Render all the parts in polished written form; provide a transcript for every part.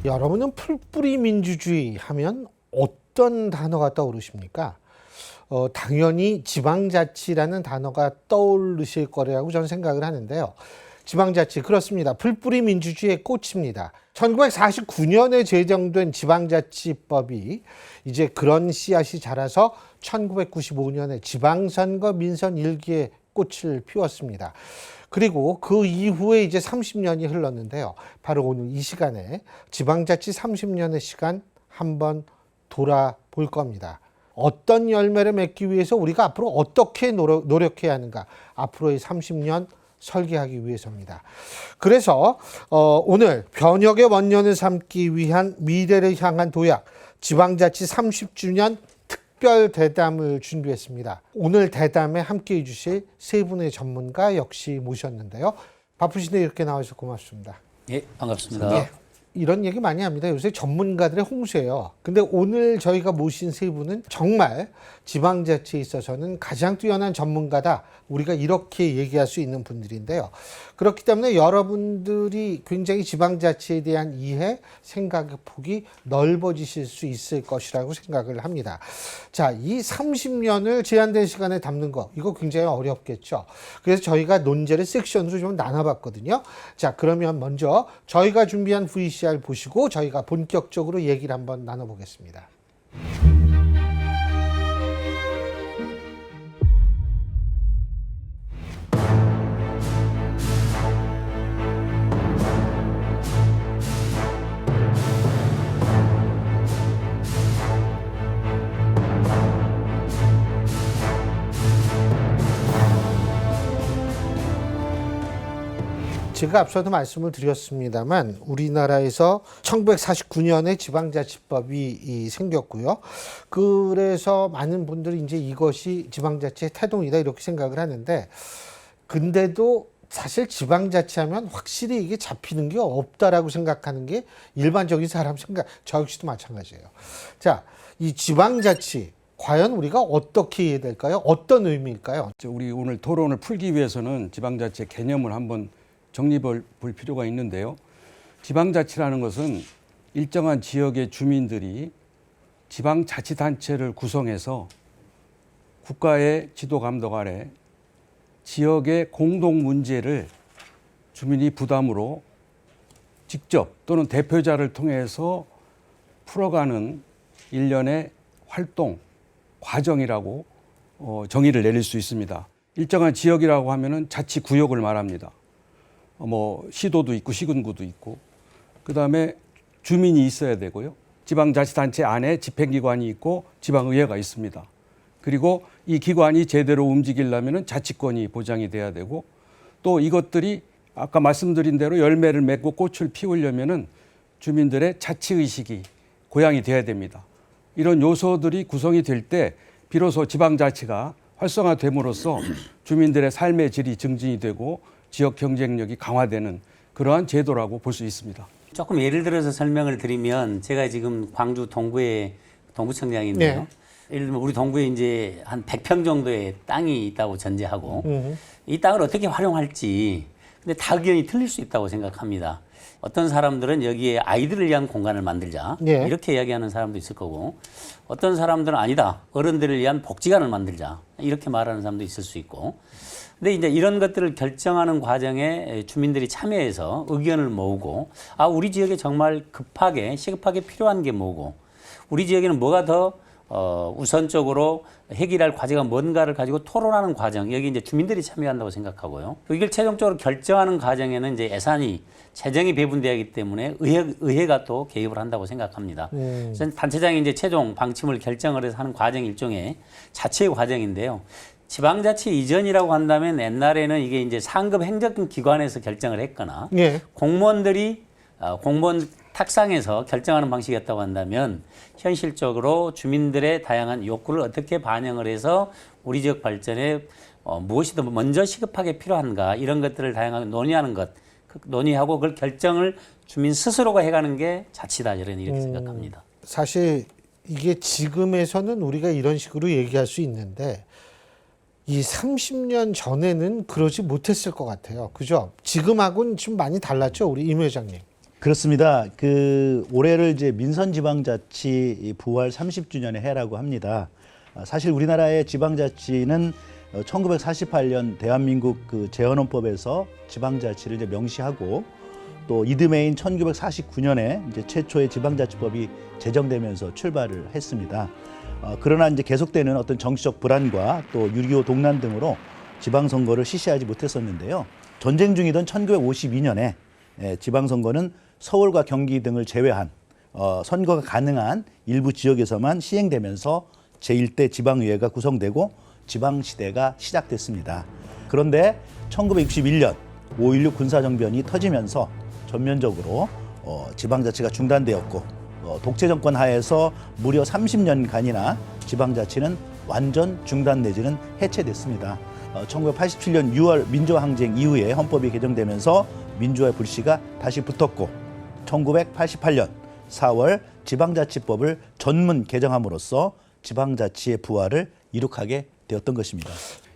여러분은 풀뿌리 민주주의 하면 어떤 단어가 떠오르십니까? 당연히 지방자치라는 단어가 떠오르실 거라고 저는 생각을 하는데요. 지방자치, 그렇습니다. 풀뿌리 민주주의의 꽃입니다. 1949년에 제정된 지방자치법이 이제 그런 씨앗이 자라서 1995년에 지방선거 민선 1기의 꽃을 피웠습니다. 그리고 그 이후에 이제 30년이 흘렀는데요. 바로 오늘 이 시간에 지방자치 30년의 시간 한번 돌아볼 겁니다. 어떤 열매를 맺기 위해서 우리가 앞으로 어떻게 노력해야 하는가, 앞으로의 30년 설계하기 위해서입니다. 그래서 오늘 변혁의 원년을 삼기 위한 미래를 향한 도약, 지방자치 30주년 특별 대담을 준비했습니다. 오늘 대담에 함께해 주실 세 분의 전문가 역시 모셨는데요. 바쁘신데 이렇게 나와주셔서 고맙습니다. 예, 반갑습니다. 예, 이런 얘기 많이 합니다. 요새 전문가들의 홍수예요. 근데 오늘 저희가 모신 세 분은 정말 지방자치에 있어서는 가장 뛰어난 전문가다. 우리가 이렇게 얘기할 수 있는 분들인데요. 그렇기 때문에 여러분들이 굉장히 지방자치에 대한 이해, 생각의 폭이 넓어지실 수 있을 것이라고 생각을 합니다. 자, 이 30년을 제한된 시간에 담는 거, 이거 굉장히 어렵겠죠. 그래서 저희가 논제를 섹션으로 좀 나눠봤거든요. 자, 그러면 먼저 저희가 준비한 VCR 보시고 저희가 본격적으로 얘기를 한번 나눠보겠습니다. 제가 앞서도 말씀을 드렸습니다만 우리나라에서 1949년에 지방자치법이 생겼고요. 그래서 많은 분들이 이제 이것이 지방자치의 태동이다 이렇게 생각을 하는데, 근데도 사실 지방자치하면 확실히 이게 잡히는 게 없다라고 생각하는 게 일반적인 사람 생각, 저 역시도 마찬가지예요. 자, 이 지방자치 과연 우리가 어떻게 이해될까요? 어떤 의미일까요? 우리 오늘 토론을 풀기 위해서는 지방자치의 개념을 한번 정리해 볼 필요가 있는데요. 지방자치라는 것은 일정한 지역의 주민들이 지방자치단체를 구성해서 국가의 지도 감독 아래 지역의 공동 문제를 주민이 부담으로 직접 또는 대표자를 통해서 풀어가는 일련의 활동, 과정이라고 정의를 내릴 수 있습니다. 일정한 지역이라고 하면은 자치구역을 말합니다. 시도도 있고 시군구도 있고, 그다음에 주민이 있어야 되고요. 지방자치단체 안에 집행기관이 있고 지방의회가 있습니다. 그리고 이 기관이 제대로 움직이려면 자치권이 보장이 돼야 되고, 또 이것들이 아까 말씀드린 대로 열매를 맺고 꽃을 피우려면 주민들의 자치의식이 고양이 돼야 됩니다. 이런 요소들이 구성이 될 때 비로소 지방자치가 활성화됨으로써 주민들의 삶의 질이 증진이 되고 지역 경쟁력이 강화되는 그러한 제도라고 볼 수 있습니다. 조금 예를 들어서 설명을 드리면, 제가 지금 광주 동구에 동구청장인데요. 네. 예를 들면 우리 동구에 이제 한 100평 정도의 땅이 있다고 전제하고 이 땅을 어떻게 활용할지, 근데 다 의견이 틀릴 수 있다고 생각합니다. 어떤 사람들은 여기에 아이들을 위한 공간을 만들자, 네. 이렇게 이야기하는 사람도 있을 거고, 어떤 사람들은 아니다, 어른들을 위한 복지관을 만들자, 이렇게 말하는 사람도 있을 수 있고. 근데 이제 이런 것들을 결정하는 과정에 주민들이 참여해서 의견을 모으고, 우리 지역에 정말 시급하게 필요한 게 뭐고, 우리 지역에는 뭐가 더 우선적으로 해결할 과제가 뭔가를 가지고 토론하는 과정, 여기 이제 주민들이 참여한다고 생각하고요. 이걸 최종적으로 결정하는 과정에는 이제 예산이, 재정이 배분되어야 하기 때문에 의회가 또 개입을 한다고 생각합니다. 그래서 단체장이 이제 최종 방침을 결정을 해서 하는 과정이 일종의 자치의 과정인데요. 지방자치 이전이라고 한다면 옛날에는 이게 이제 상급 행정기관에서 결정을 했거나, 예. 공무원들이 공무원 탁상에서 결정하는 방식이었다고 한다면, 현실적으로 주민들의 다양한 욕구를 어떻게 반영을 해서 우리 지역 발전에 무엇이 더 먼저 시급하게 필요한가, 이런 것들을 다양하게 논의하는 것, 논의하고 그걸 결정을 주민 스스로가 해가는 게 자치다, 이렇게 생각합니다. 사실 이게 지금에서는 우리가 이런 식으로 얘기할 수 있는데 이 30년 전에는 그러지 못했을 것 같아요. 그죠? 지금하고는 좀 많이 달랐죠, 우리 임 회장님. 그렇습니다. 올해를 이제 민선지방자치 부활 30주년의 해라고 합니다. 사실 우리나라의 지방자치는 1948년 대한민국 재헌헌법에서 지방자치를 이제 명시하고 또 이듬해인 1949년에 이제 최초의 지방자치법이 제정되면서 출발을 했습니다. 그러나 이제 계속되는 어떤 정치적 불안과 또 6.25 동란 등으로 지방선거를 실시하지 못했었는데요. 전쟁 중이던 1952년에 지방선거는 서울과 경기 등을 제외한 선거가 가능한 일부 지역에서만 시행되면서 제1대 지방의회가 구성되고 지방시대가 시작됐습니다. 그런데 1961년 5.16 군사정변이 터지면서 전면적으로 지방자치가 중단되었고 독재정권 하에서 무려 30년간이나 지방자치는 완전 중단 내지는 해체됐습니다. 1987년 6월 민주화항쟁 이후에 헌법이 개정되면서 민주화의 불씨가 다시 붙었고 1988년 4월 지방자치법을 전문 개정함으로써 지방자치의 부활을 이룩하게 되었던 것입니다.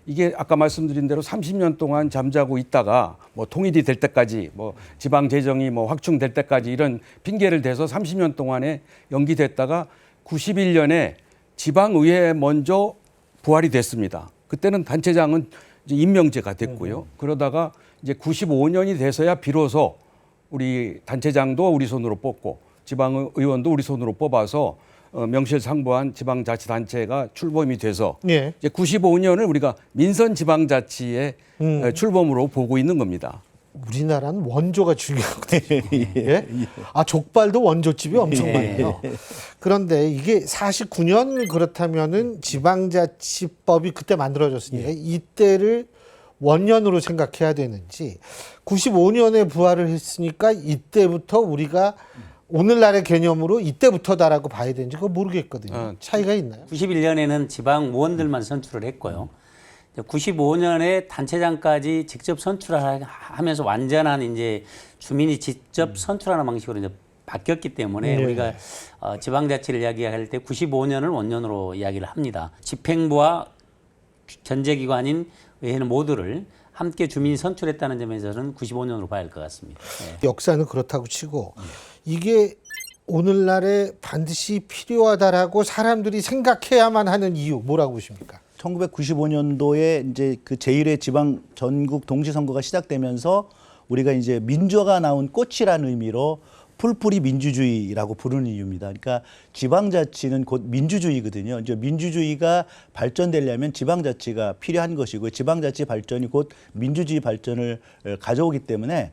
이게 아까 말씀드린 대로 30년 동안 잠자고 있다가 뭐 통일이 될 때까지 뭐 지방 재정이 뭐 확충될 때까지 이런 핑계를 대서 30년 동안에 연기됐다가 91년에 지방의회에 먼저 부활이 됐습니다. 그때는 단체장은 이제 임명제가 됐고요. 그러다가 이제 95년이 돼서야 비로소 우리 단체장도 우리 손으로 뽑고 지방의원도 우리 손으로 뽑아서 명실상부한 지방자치단체가 출범이 돼서 예. 이제 95년을 우리가 민선지방자치의 출범으로 보고 있는 겁니다. 우리나라는 원조가 중요하거든요. 예? 아, 족발도 원조집이 엄청 많아요. 그런데 이게 49년 그렇다면은 지방자치법이 그때 만들어졌으니까 이때를 원년으로 생각해야 되는지 95년에 부활을 했으니까 이때부터 우리가 오늘날의 개념으로 이때부터다라고 봐야 되는지 그거 모르겠거든요. 차이가 있나요? 91년에는 지방 의원들만 선출을 했고요. 95년에 단체장까지 직접 선출하면서 완전한 이제 주민이 직접 선출하는 방식으로 이제 바뀌었기 때문에 네. 우리가 지방자치를 이야기할 때 95년을 원년으로 이야기를 합니다. 집행부와 견제기관인 의회는 모두를 함께 주민이 선출했다는 점에서는 95년으로 봐야 할 것 같습니다. 네. 역사는 그렇다고 치고 이게 오늘날에 반드시 필요하다라고 사람들이 생각해야만 하는 이유 뭐라고 보십니까? 1995년도에 이제 제1회 지방 전국 동시선거가 시작되면서 우리가 이제 민주화가 나온 꽃이라는 의미로 풀뿌리 민주주의라고 부르는 이유입니다. 그러니까 지방자치는 곧 민주주의거든요. 이제 민주주의가 발전되려면 지방자치가 필요한 것이고 지방자치 발전이 곧 민주주의 발전을 가져오기 때문에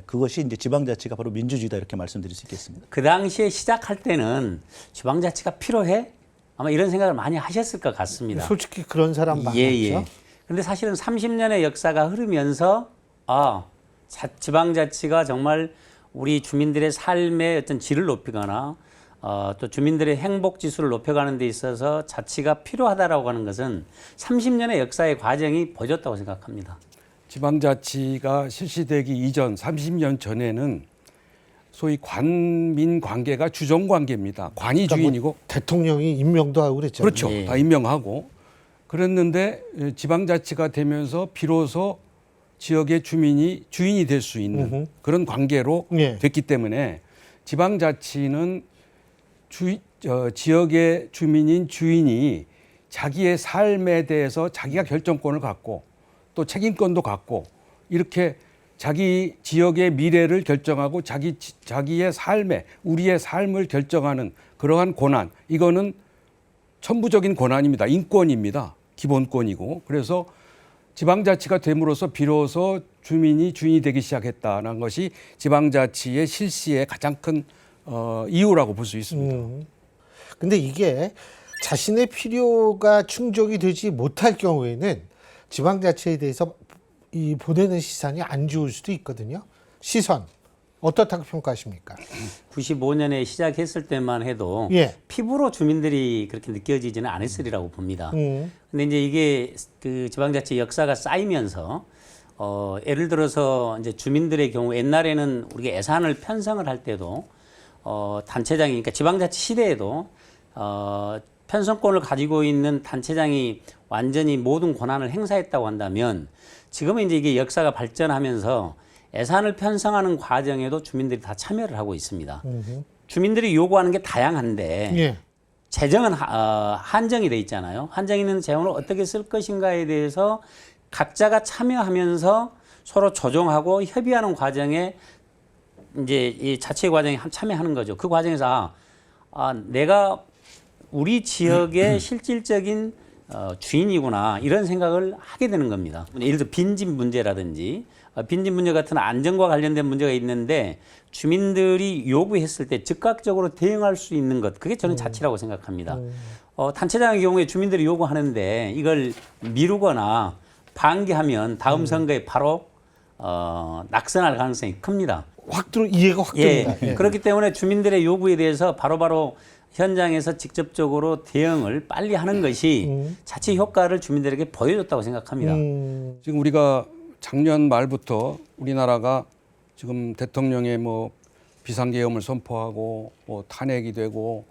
그것이 이제 지방자치가 바로 민주주의다 이렇게 말씀드릴 수 있겠습니다. 그 당시에 시작할 때는 지방자치가 필요해? 아마 이런 생각을 많이 하셨을 것 같습니다. 솔직히 그런 사람 많았죠. 예. 그런데 사실은 30년의 역사가 흐르면서 지방자치가 정말 우리 주민들의 삶의 어떤 질을 높이거나 또 주민들의 행복 지수를 높여가는 데 있어서 자치가 필요하다라고 하는 것은 30년의 역사의 과정이 보여줬다고 생각합니다. 지방자치가 실시되기 이전 30년 전에는 소위 관민 관계가 주종 관계입니다. 관이 그러니까 주인이고 뭐 대통령이 임명도 하고 그랬죠. 그렇죠. 예. 다 임명하고 그랬는데 지방자치가 되면서 비로소 지역의 주민이 주인이 될 수 있는 그런 관계로 예. 됐기 때문에 지방자치는 지역의 주민인 주인이 자기의 삶에 대해서 자기가 결정권을 갖고 또 책임권도 갖고 이렇게 자기 지역의 미래를 결정하고 자기의 삶에 우리의 삶을 결정하는 그러한 권한 이거는 천부적인 권한입니다. 인권입니다. 기본권이고 그래서 지방자치가 됨으로써 비로소 주민이 주인이 되기 시작했다는 것이 지방자치의 실시의 가장 큰 이유라고 볼 수 있습니다. 근데 이게 자신의 필요가 충족이 되지 못할 경우에는 지방자치에 대해서 이 보내는 시선이 안 좋을 수도 있거든요. 시선 어떻다고 평가하십니까? 95년에 시작했을 때만 해도 예. 피부로 주민들이 그렇게 느껴지지는 않았으리라고 봅니다. 근데 이제 이게 그 지방자치 역사가 쌓이면서 예를 들어서 이제 주민들의 경우 옛날에는 우리가 예산을 편성을 할 때도 단체장이 그러니까 지방자치 시대에도 편성권을 가지고 있는 단체장이 완전히 모든 권한을 행사했다고 한다면 지금은 이제 이게 역사가 발전하면서 예산을 편성하는 과정에도 주민들이 다 참여를 하고 있습니다. 주민들이 요구하는 게 다양한데 예. 재정은 한정이 돼 있잖아요. 한정 있는 재원을 어떻게 쓸 것인가에 대해서 각자가 참여하면서 서로 조정하고 협의하는 과정에 이제 이 자체 과정에 참여하는 거죠. 그 과정에서 내가 우리 지역의 실질적인 주인이구나 이런 생각을 하게 되는 겁니다. 예를 들어 빈집 문제라든지 빈집 문제 같은 안전과 관련된 문제가 있는데 주민들이 요구했을 때 즉각적으로 대응할 수 있는 것 그게 저는 자치라고 생각합니다. 단체장의 경우에 주민들이 요구하는데 이걸 미루거나 방기하면 다음 선거에 바로 낙선할 가능성이 큽니다. 이해가 확 됩니다. 예. 그렇기 때문에 주민들의 요구에 대해서 바로바로 현장에서 직접적으로 대응을 빨리 하는 것이 자치 효과를 주민들에게 보여줬다고 생각합니다. 지금 우리가 작년 말부터 우리나라가 지금 대통령의 뭐 비상계엄을 선포하고 뭐 탄핵이 되고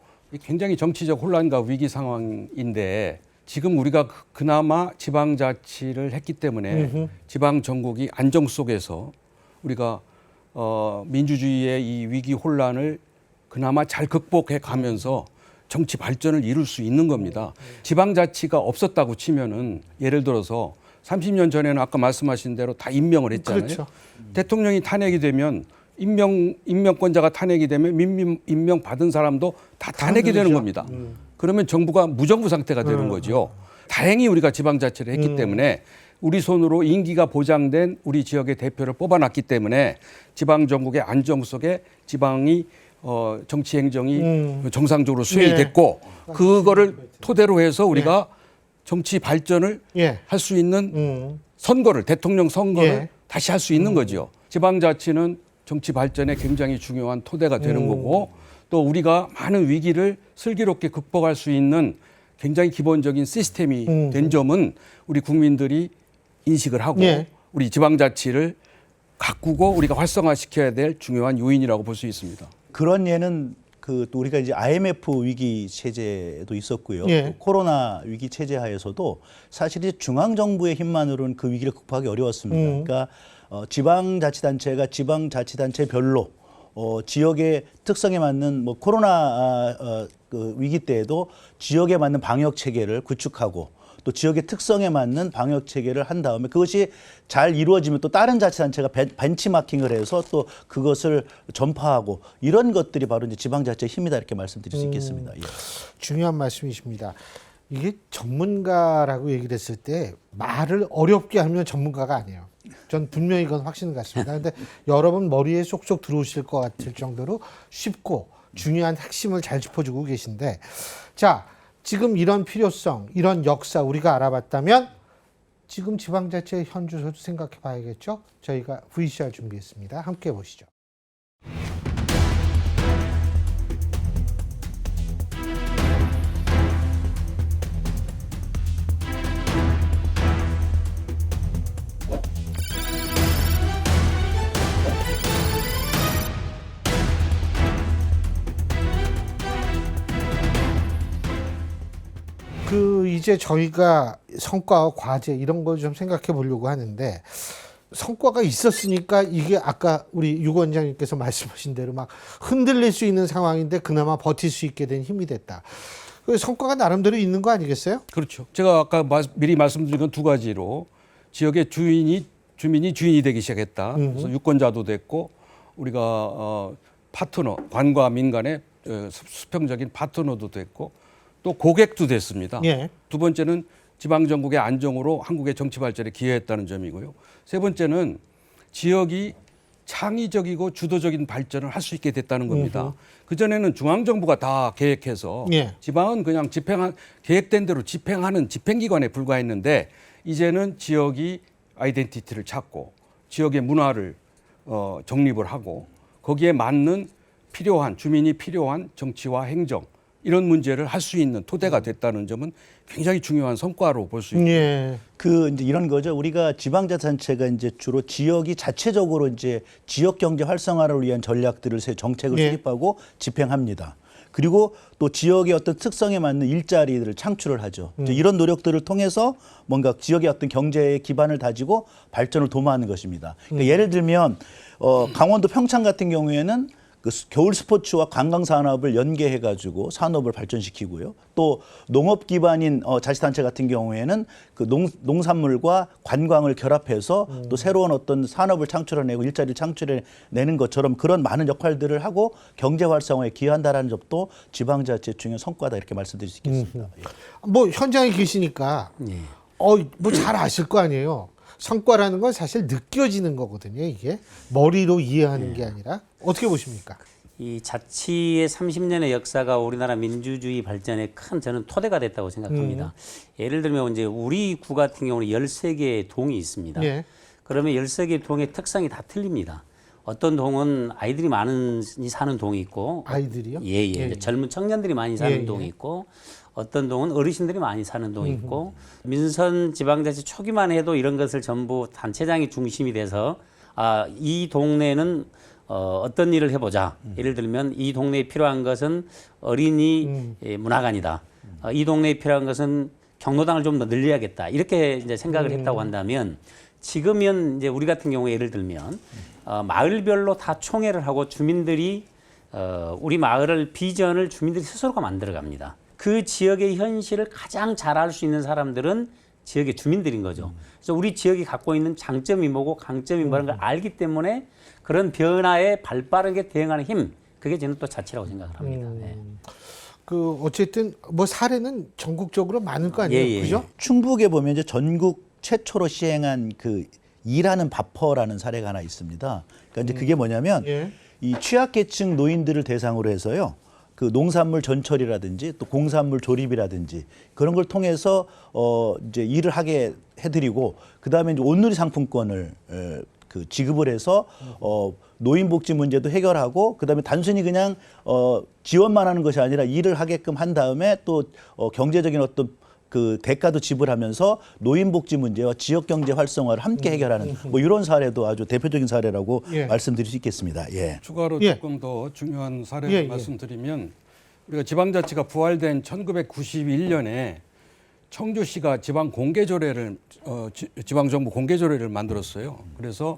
굉장히 정치적 혼란과 위기 상황인데 지금 우리가 그나마 지방자치를 했기 때문에 지방 전국이 안정 속에서 우리가 민주주의의 이 위기 혼란을 그나마 잘 극복해 가면서 정치 발전을 이룰 수 있는 겁니다. 지방자치가 없었다고 치면은 예를 들어서 30년 전에는 아까 말씀하신 대로 다 임명을 했잖아요. 그렇죠. 대통령이 탄핵이 되면 임명권자가 탄핵이 되면 임명 받은 사람도 다 탄핵이 되는 겁니다. 그러면 정부가 무정부 상태가 되는 거죠. 다행히 우리가 지방자치를 했기 때문에 우리 손으로 임기가 보장된 우리 지역의 대표를 뽑아놨기 때문에 지방 전국의 안정 속에 지방이 정치 행정이 정상적으로 수행이 됐고 그거를 토대로 해서 우리가 정치 발전을 할 수 있는 선거를 대통령 선거를 다시 할 수 있는 거죠. 지방자치는 정치 발전에 굉장히 중요한 토대가 되는 거고 또 우리가 많은 위기를 슬기롭게 극복할 수 있는 굉장히 기본적인 시스템이 된 점은 우리 국민들이 인식을 하고 우리 지방자치를 가꾸고 우리가 활성화시켜야 될 중요한 요인이라고 볼 수 있습니다. 그런 예는 또 우리가 이제 IMF 위기 체제도 있었고요. 또 코로나 위기 체제 하에서도 사실 이제 중앙 정부의 힘만으로는 그 위기를 극복하기 어려웠습니다. 그러니까 지방자치단체가 지방자치단체별로 지역의 특성에 맞는 뭐 코로나 그 위기 때에도 지역에 맞는 방역 체계를 구축하고 또 지역의 특성에 맞는 방역 체계를 한 다음에 그것이 잘 이루어지면 또 다른 자치단체가 벤치마킹을 해서 또 그것을 전파하고 이런 것들이 바로 이제 지방자치의 힘이다 이렇게 말씀드릴 수 있겠습니다. 예. 중요한 말씀이십니다. 이게 전문가라고 얘기를 했을 때 말을 어렵게 하면 전문가가 아니에요. 전 분명히 이건 확신을 갖습니다. 그런데 여러분 머리에 쏙쏙 들어오실 것 같을 정도로 쉽고 중요한 핵심을 잘 짚어주고 계신데 자, 지금 이런 필요성, 이런 역사 우리가 알아봤다면 지금 지방자치의 현주소도 생각해 봐야겠죠? 저희가 VCR 준비했습니다. 함께 보시죠. 이제 저희가 성과와 과제 이런 걸 좀 생각해 보려고 하는데 성과가 있었으니까 이게 아까 우리 유 원장님께서 말씀하신 대로 막 흔들릴 수 있는 상황인데 그나마 버틸 수 있게 된 힘이 됐다. 그 성과가 나름대로 있는 거 아니겠어요? 그렇죠. 제가 아까 미리 말씀드린 건 두 가지로 지역의 주민이 주인이 되기 시작했다. 그래서 유권자도 됐고 우리가 파트너 관과 민간의 수평적인 파트너도 됐고 또 고객도 됐습니다. 두 번째는 지방 전국의 안정으로 한국의 정치 발전에 기여했다는 점이고요. 세 번째는 지역이 창의적이고 주도적인 발전을 할 수 있게 됐다는 겁니다. 그전에는 중앙정부가 다 계획해서 지방은 그냥 계획된 대로 집행하는 집행기관에 불과했는데 이제는 지역이 아이덴티티를 찾고 지역의 문화를 정립을 하고 거기에 맞는 주민이 필요한 정치와 행정 이런 문제를 할 수 있는 토대가 됐다는 점은 굉장히 중요한 성과로 볼 수 있습니다. 이제 이런 거죠. 우리가 지방자치단체가 이제 주로 지역이 자체적으로 이제 지역 경제 활성화를 위한 전략들을 정책을 수립하고 집행합니다. 그리고 또 지역의 어떤 특성에 맞는 일자리들을 창출을 하죠. 이제 이런 노력들을 통해서 뭔가 지역의 어떤 경제의 기반을 다지고 발전을 도모하는 것입니다. 그러니까 예를 들면 강원도 평창 같은 경우에는 그 겨울 스포츠와 관광 산업을 연계해 가지고 산업을 발전시키고요. 또 농업 기반인 자치단체 같은 경우에는 그 농산물과 관광을 결합해서 또 새로운 어떤 산업을 창출해내고 일자리를 창출해내는 것처럼 그런 많은 역할들을 하고 경제 활성화에 기여한다라는 점도 지방자치 중요한 성과다 이렇게 말씀드릴 수 있겠습니다. 예. 뭐 현장에 계시니까 예. 뭐 잘 아실 거 아니에요. 성과라는 건 사실 느껴지는 거거든요. 이게 머리로 이해하는 게 아니라 어떻게 보십니까? 이 자치의 30년의 역사가 우리나라 민주주의 발전에 큰 저는 토대가 됐다고 생각합니다. 예를 들면 이제 우리 구 같은 경우는 13개의 동이 있습니다. 예. 그러면 13개의 동의 특성이 다 틀립니다. 어떤 동은 아이들이 많이 사는 동이 있고 아이들이요? 예. 젊은 청년들이 많이 사는 예. 동이 있고 어떤 동은 어르신들이 많이 사는 동이 있고 민선 지방자치 초기만 해도 이런 것을 전부 단체장이 중심이 돼서 이 동네는 어떤 일을 해보자. 예를 들면 이 동네에 필요한 것은 어린이 문화관이다. 이 동네에 필요한 것은 경로당을 좀 더 늘려야겠다. 이렇게 이제 생각을 했다고 한다면 지금은 이제 우리 같은 경우에 예를 들면 마을별로 다 총회를 하고 주민들이 우리 마을을 비전을 주민들이 스스로가 만들어 갑니다. 그 지역의 현실을 가장 잘 알 수 있는 사람들은 지역의 주민들인 거죠. 그래서 우리 지역이 갖고 있는 장점이 뭐고 강점이 뭐라는 걸 알기 때문에 그런 변화에 발빠르게 대응하는 힘, 그게 저는 또 자치라고 생각을 합니다. 네. 그 어쨌든 뭐 사례는 전국적으로 많을 거 아니에요, 예. 그죠? 충북에 보면 이제 전국 최초로 시행한 그 일하는 밥퍼라는 사례가 하나 있습니다. 그러니까 이제 그게 뭐냐면 예. 이 취약계층 노인들을 대상으로 해서요. 그 농산물 전철이라든지 또 공산물 조립이라든지 그런 걸 통해서 이제 일을 하게 해드리고 그다음에 이제 온누리 상품권을 그 지급을 해서 노인 복지 문제도 해결하고 그다음에 단순히 그냥 지원만 하는 것이 아니라 일을 하게끔 한 다음에 또 경제적인 어떤 그 대가도 지불하면서 노인 복지 문제와 지역 경제 활성화를 함께 해결하는 뭐 이런 사례도 아주 대표적인 사례라고 예. 말씀드릴 수 있겠습니다. 예. 추가로 예. 조금 더 중요한 사례를 예. 말씀드리면 우리가 지방자치가 부활된 1991년에 청주시가 지방 공개조례를 지방정부 공개조례를 만들었어요. 그래서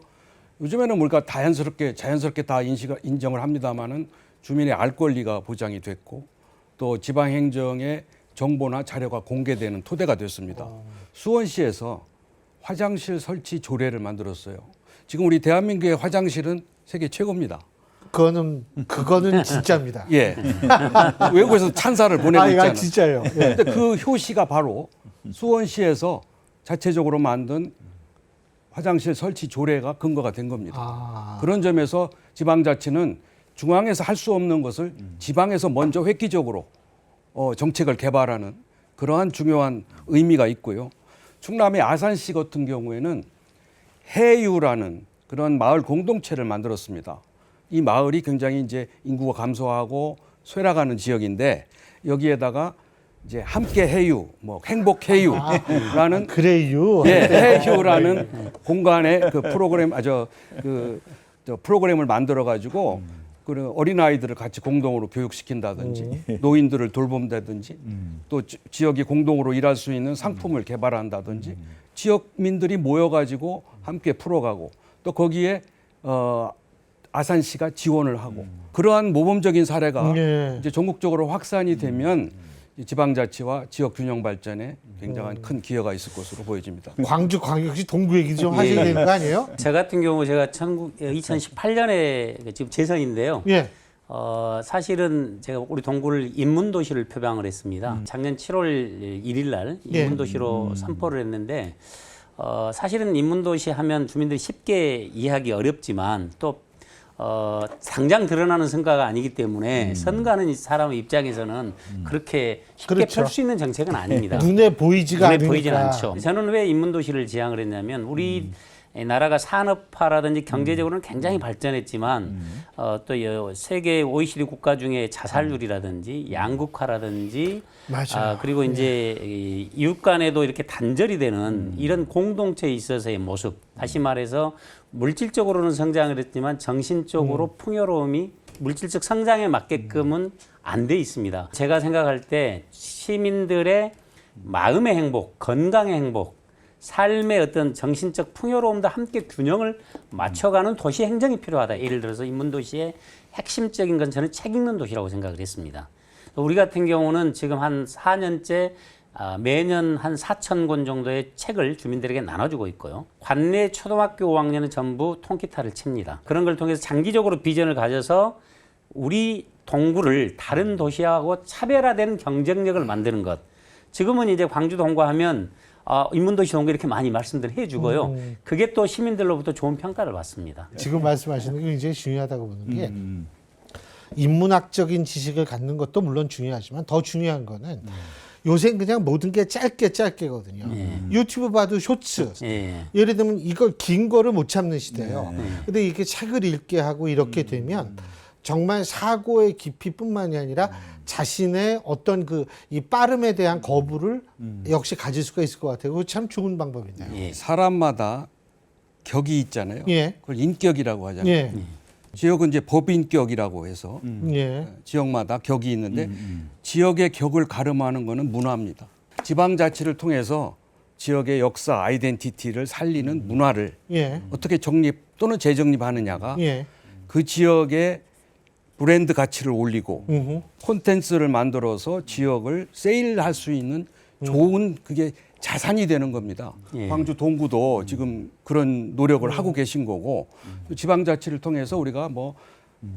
요즘에는 우리가 자연스럽게 다 인정을 합니다마는 주민의 알 권리가 보장이 됐고 또 지방행정의 정보나 자료가 공개되는 토대가 됐습니다. 수원시에서 화장실 설치 조례를 만들었어요. 지금 우리 대한민국의 화장실은 세계 최고입니다. 그거는 진짜입니다. 예. 외국에서 찬사를 보내고 이거 있잖아요. 진짜요. 예. 근데 그 효시가 바로 수원시에서 자체적으로 만든 화장실 설치 조례가 근거가 된 겁니다. 그런 점에서 지방자치는 중앙에서 할 수 없는 것을 지방에서 먼저 획기적으로 정책을 개발하는 그러한 중요한 의미가 있고요. 충남의 아산시 같은 경우에는 해유라는 그런 마을 공동체를 만들었습니다. 이 마을이 굉장히 이제 인구가 감소하고 쇠락하는 지역인데 여기에다가 이제 함께 해유, 뭐 행복 해유라는 그래요. 예, 해유라는 공간의 그 프로그램 저 프로그램을 만들어 가지고 그 어린 아이들을 같이 공동으로 교육시킨다든지 노인들을 돌본다든지 또 지역이 공동으로 일할 수 있는 상품을 개발한다든지 지역민들이 모여가지고 함께 풀어가고 또 거기에 아산시가 지원을 하고 그러한 모범적인 사례가 예. 이제 전국적으로 확산이 되면 지방자치와 지역 균형 발전에 굉장한 큰 기여가 있을 것으로 보여집니다. 광주 광역시 동구 얘기 좀 하셔야 되는 거 아니에요? 저 같은 경우 제가 2018년에 지금 재선인데요. 예. 사실은 제가 우리 동구를 인문도시를 표방을 했습니다. 작년 7월 1일 날 예. 인문도시로 선포를 했는데 사실은 인문도시 하면 주민들이 쉽게 이해하기 어렵지만 또 당장 드러나는 성과가 아니기 때문에 선거하는 사람의 입장에서는 그렇게 쉽게 그렇죠. 펼 수 있는 정책은 아닙니다. 눈에 보이지가 눈에 않으니까. 보이진 않죠. 저는 왜 인문도시를 지향을 했냐면 우리 나라가 산업화라든지 경제적으로는 굉장히 발전했지만 또 세계 OECD 국가 중에 자살률이라든지 양극화라든지 맞아요. 그리고 이제 이웃 간에도 이렇게 단절이 되는 이런 공동체에 있어서의 모습, 다시 말해서 물질적으로는 성장을 했지만 정신적으로 풍요로움이 물질적 성장에 맞게끔은 안 돼 있습니다. 제가 생각할 때 시민들의 마음의 행복, 건강의 행복, 삶의 어떤 정신적 풍요로움도 함께 균형을 맞춰가는 도시 행정이 필요하다. 예를 들어서 인문도시의 핵심적인 건 저는 책 읽는 도시라고 생각을 했습니다. 우리 같은 경우는 지금 한 4년째 매년 한 4,000권 정도의 책을 주민들에게 나눠주고 있고요. 관내 초등학교 5학년은 전부 통기타를 칩니다. 그런 걸 통해서 장기적으로 비전을 가져서 우리 동구를 다른 도시하고 차별화된 경쟁력을 만드는 것. 지금은 이제 광주 동구하면 인문도시 동구 이렇게 많이 말씀들 해주고요. 그게 또 시민들로부터 좋은 평가를 받습니다. 지금 말씀하시는 게 굉장히 중요하다고 보는 게 인문학적인 지식을 갖는 것도 물론 중요하지만 더 중요한 거는 요새 그냥 모든 게 짧게거든요. 유튜브 봐도 쇼츠. 예를 들면 이걸 긴 거를 못 참는 시대예요. 근데 이렇게 책을 읽게 하고 이렇게 되면 정말 사고의 깊이뿐만이 아니라 자신의 어떤 이 빠름에 대한 거부를 역시 가질 수가 있을 것 같아요. 그거 참 좋은 방법이네요. 사람마다 격이 있잖아요. 예. 그걸 인격이라고 하잖아요. 예. 지역은 이제 법인격이라고 해서 예. 지역마다 격이 있는데 지역의 격을 가름하는 것은 문화입니다. 지방자치를 통해서 지역의 역사, 아이덴티티를 살리는 문화를 예. 어떻게 정립 또는 재정립하느냐가 예. 그 지역의 브랜드 가치를 올리고 콘텐츠를 만들어서 지역을 세일할 수 있는 좋은 그게 자산이 되는 겁니다. 예. 광주 동구도 지금 그런 노력을 하고 계신 거고 지방자치를 통해서 우리가 뭐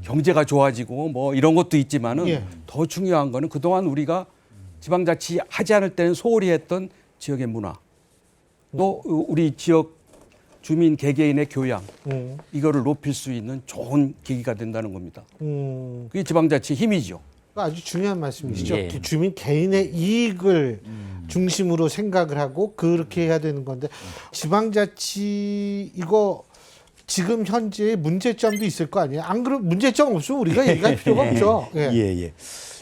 경제가 좋아지고 뭐 이런 것도 있지만은 예. 더 중요한 거는 그동안 우리가 지방자치 하지 않을 때는 소홀히 했던 지역의 문화 또 우리 지역 주민 개개인의 교양 이거를 높일 수 있는 좋은 계기가 된다는 겁니다. 그게 지방자치의 힘이죠. 아주 중요한 말씀이시죠. 예. 주민 개인의 이익을 중심으로 생각을 하고 그렇게 해야 되는 건데 지방자치 이거 지금 현재 문제점도 있을 거 아니에요? 안 그러면 문제점 없으면 우리가 얘기할 필요가 없죠. 예. 예.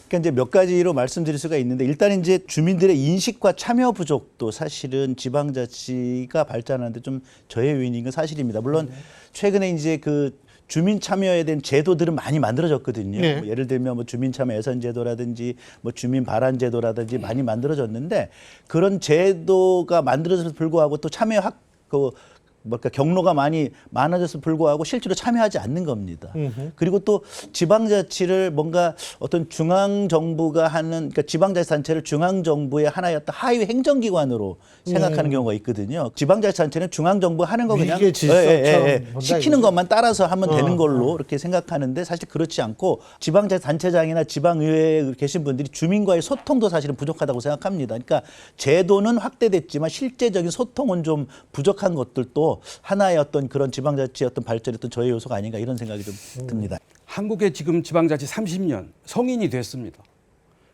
그러니까 이제 몇 가지로 말씀드릴 수가 있는데 일단 이제 주민들의 인식과 참여 부족도 사실은 지방자치가 발전하는데 좀 저해 요인인 건 사실입니다. 물론 최근에 이제 그 주민 참여에 대한 제도들은 많이 만들어졌거든요. 네. 뭐 예를 들면 뭐 주민 참여 예선 제도라든지 뭐 주민 발안 제도라든지 많이 만들어졌는데 그런 제도가 만들어져서 불구하고 또 참여 경로가 많이 많아져서 불구하고 실제로 참여하지 않는 겁니다. 그리고 또 지방자치를 뭔가 어떤 중앙정부가 하는, 그러니까 지방자치단체를 중앙정부의 하나의 어떤 하위 행정기관으로 생각하는 경우가 있거든요. 지방자치단체는 중앙정부가 하는 거 그냥 위기의 질서처럼 본다 시키는 이거죠. 것만 따라서 하면 되는 걸로 이렇게 생각하는데 사실 그렇지 않고 지방자치단체장이나 지방의회에 계신 분들이 주민과의 소통도 사실은 부족하다고 생각합니다. 그러니까 제도는 확대됐지만 실제적인 소통은 좀 부족한 것들도 하나의 어떤 그런 지방자치의 어떤 발전의 어떤 저해 요소가 아닌가 이런 생각이 좀 듭니다. 한국의 지금 지방자치 30년 성인이 됐습니다.